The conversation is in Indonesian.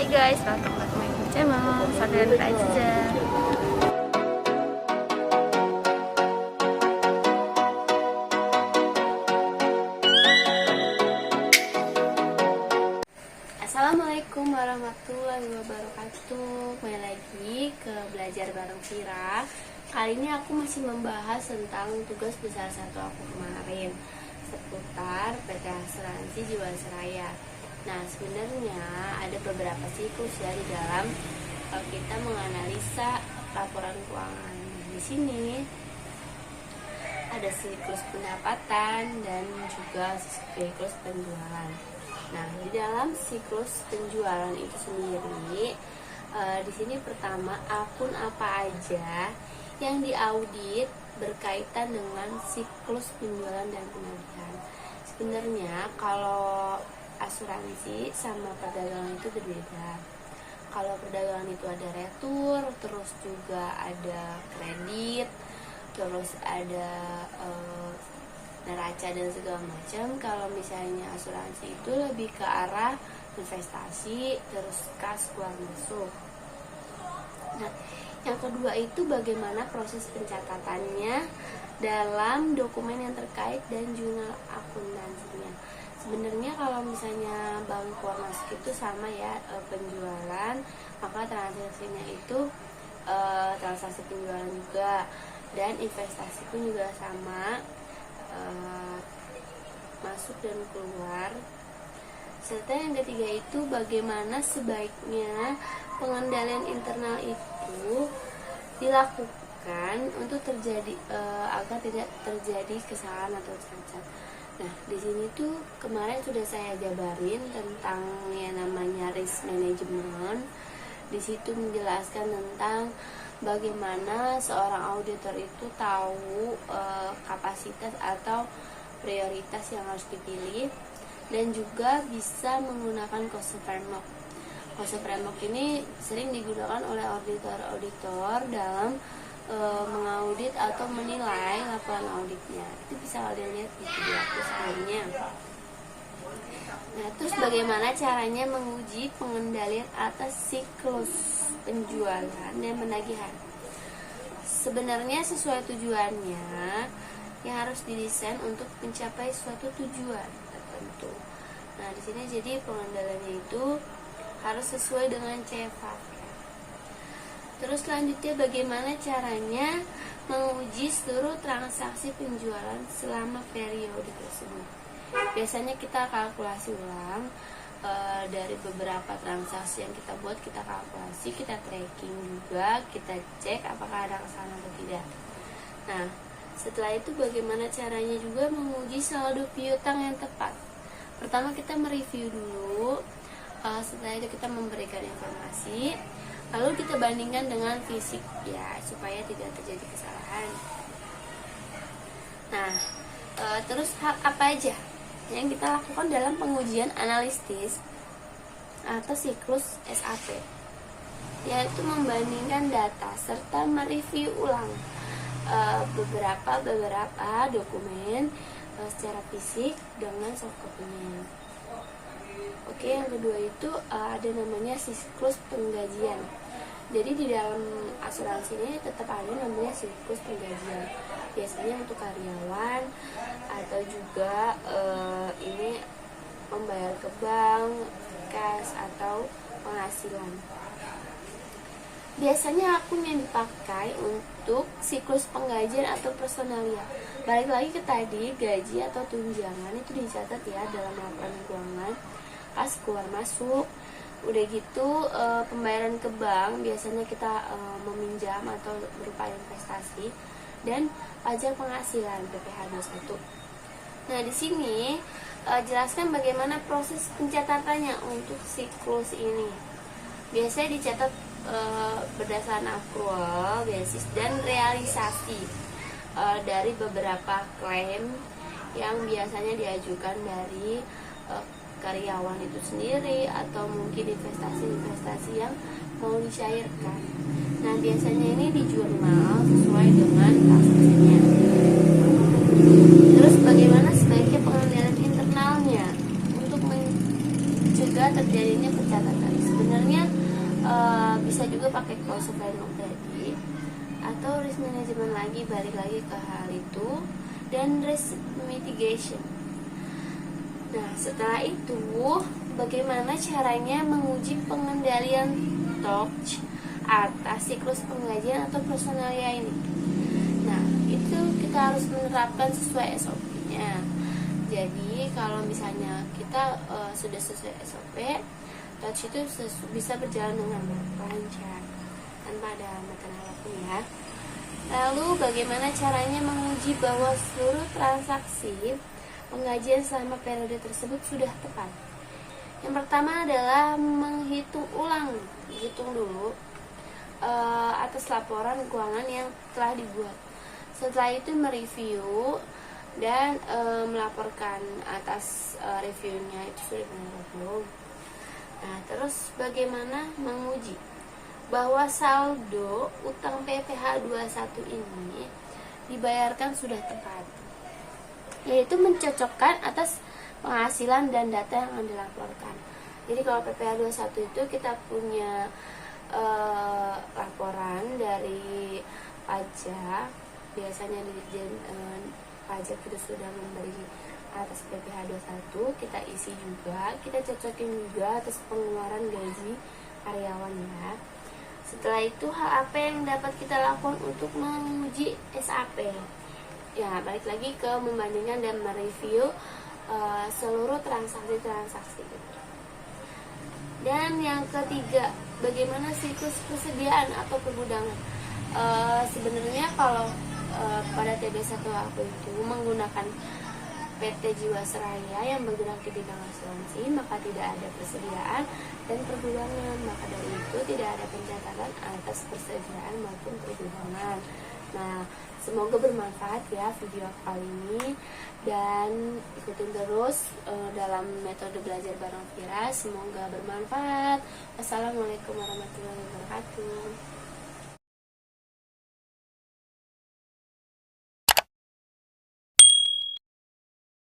guys, welcome back to my YouTube channel Sadar aja. Assalamualaikum warahmatullahi wabarakatuh. Kembali lagi ke belajar bareng Vira. Kali ini aku masih membahas tentang tugas besar 1 aku kemarin seputar PT Asuransi Jiwasraya. Nah, sebenarnya ada beberapa siklus ya di dalam kita menganalisa laporan keuangan. Di sini ada siklus pendapatan dan juga siklus penjualan. Nah, di dalam siklus penjualan itu sendiri, di sini pertama akun apa aja yang diaudit berkaitan dengan siklus penjualan dan penagihan. Sebenarnya kalau asuransi sama perdagangan itu berbeda. Kalau perdagangan itu ada retur, terus juga ada kredit, terus ada neraca dan segala macam. Kalau misalnya asuransi itu lebih ke arah investasi, terus kas keluar masuk. Nah, yang kedua itu bagaimana proses pencatatannya dalam dokumen yang terkait dan jurnal akuntansinya. Sebenarnya kalau misalnya bank keluar masuk itu sama ya, penjualan, maka transaksinya itu transaksi penjualan juga, dan investasi pun juga sama, masuk dan keluar. Serta yang ketiga itu bagaimana sebaiknya pengendalian internal itu dilakukan untuk terjadi agar tidak terjadi kesalahan atau cacat. Nah, di sini tuh kemarin sudah saya jabarin tentang yang namanya risk management. Di situ menjelaskan tentang bagaimana seorang auditor itu tahu kapasitas atau prioritas yang harus dipilih, dan juga bisa menggunakan cost framework. Cost framework ini sering digunakan oleh auditor-auditor dalam mengaudit atau menilai laporan auditnya. Itu bisa kalian lihat di video aku sebelumnya. Nah, terus bagaimana caranya menguji pengendalian atas siklus penjualan dan penagihan? Sebenarnya sesuai tujuannya yang harus didesain untuk mencapai suatu tujuan tertentu. Nah, di sini jadi pengendaliannya itu harus sesuai dengan CFA. Terus selanjutnya bagaimana caranya menguji seluruh transaksi penjualan selama periode tersebut. Biasanya kita kalkulasi ulang dari beberapa transaksi yang kita buat, kita kalkulasi, kita tracking juga, kita cek apakah ada kesalahan atau tidak. Nah, setelah itu bagaimana caranya juga menguji saldo piutang yang tepat. Pertama kita mereview dulu, setelah itu kita memberikan informasi, lalu kita bandingkan dengan fisik ya, supaya tidak terjadi kesalahan. Nah, terus hal apa aja yang kita lakukan dalam pengujian analisis atau siklus SAP, yaitu membandingkan data serta mereview ulang beberapa dokumen secara fisik dengan soft copy-nya. Oke, yang kedua itu ada namanya siklus penggajian. Jadi di dalam asuransi ini tetap ada namanya siklus penggajian. Biasanya untuk karyawan atau juga ini membayar ke bank, kas atau penghasilan. Biasanya akun yang dipakai untuk siklus penggajian atau personalia. Balik lagi ke tadi, gaji atau tunjangan itu dicatat ya dalam laporan keuangan, kas keluar masuk. Udah gitu pembayaran ke bank biasanya kita meminjam atau berupa investasi, dan pajak penghasilan PPh 21. Nah, di sini jelaskan bagaimana proses pencatatannya untuk siklus ini. Biasanya dicatat berdasarkan accrual, basis, dan realisasi dari beberapa klaim yang biasanya diajukan dari karyawan itu sendiri atau mungkin investasi-investasi yang mau dicairkan. Nah, biasanya ini di jurnal sesuai dengan kasusnya. Terus bagaimana sebaiknya pengendalian internalnya untuk mencegah terjadinya pencatatan? Sebenarnya bisa juga pakai cost of living tadi, atau risk management lagi, balik lagi ke hal itu, dan risk mitigation. Nah, setelah itu bagaimana caranya menguji pengendalian touch atas siklus penggajian atau personalia ini. Nah, itu kita harus menerapkan sesuai SOP-nya. Jadi kalau misalnya kita sudah sesuai SOP, touch itu bisa berjalan dengan lancar tanpa ada masalah apapun ya. Lalu bagaimana caranya menguji bahwa seluruh transaksi penggajian selama periode tersebut sudah tepat? Yang pertama adalah menghitung dulu atas laporan keuangan yang telah dibuat. Setelah itu mereview dan melaporkan atas reviewnya itu sudah benar atau belum. Nah, terus bagaimana menguji bahwa saldo utang PPh 21 ini dibayarkan sudah tepat, yaitu mencocokkan atas penghasilan dan data yang akan dilaporkan. Jadi kalau PPh 21 itu kita punya laporan dari pajak, biasanya Dirjen pajak itu sudah memberi atas PPh 21, kita isi juga, kita cocokin juga atas pengeluaran gaji karyawan ya. Setelah itu hal apa yang dapat kita lakukan untuk menguji SAP? Ya, balik lagi ke membandingkan dan mereview seluruh transaksi-transaksi itu. Dan yang ketiga, bagaimana siklus persediaan atau pergudangan? Sebenarnya kalau pada TB1 aku itu menggunakan PT Jiwasraya yang bergerak di bidang asuransi, maka tidak ada persediaan dan pergudangan. Maka dari itu tidak ada pencatatan atas persediaan maupun pergudangan. Nah, semoga bermanfaat ya video kali ini, dan ikutin terus dalam metode belajar bareng Vira. Semoga bermanfaat. Wassalamualaikum warahmatullahi wabarakatuh.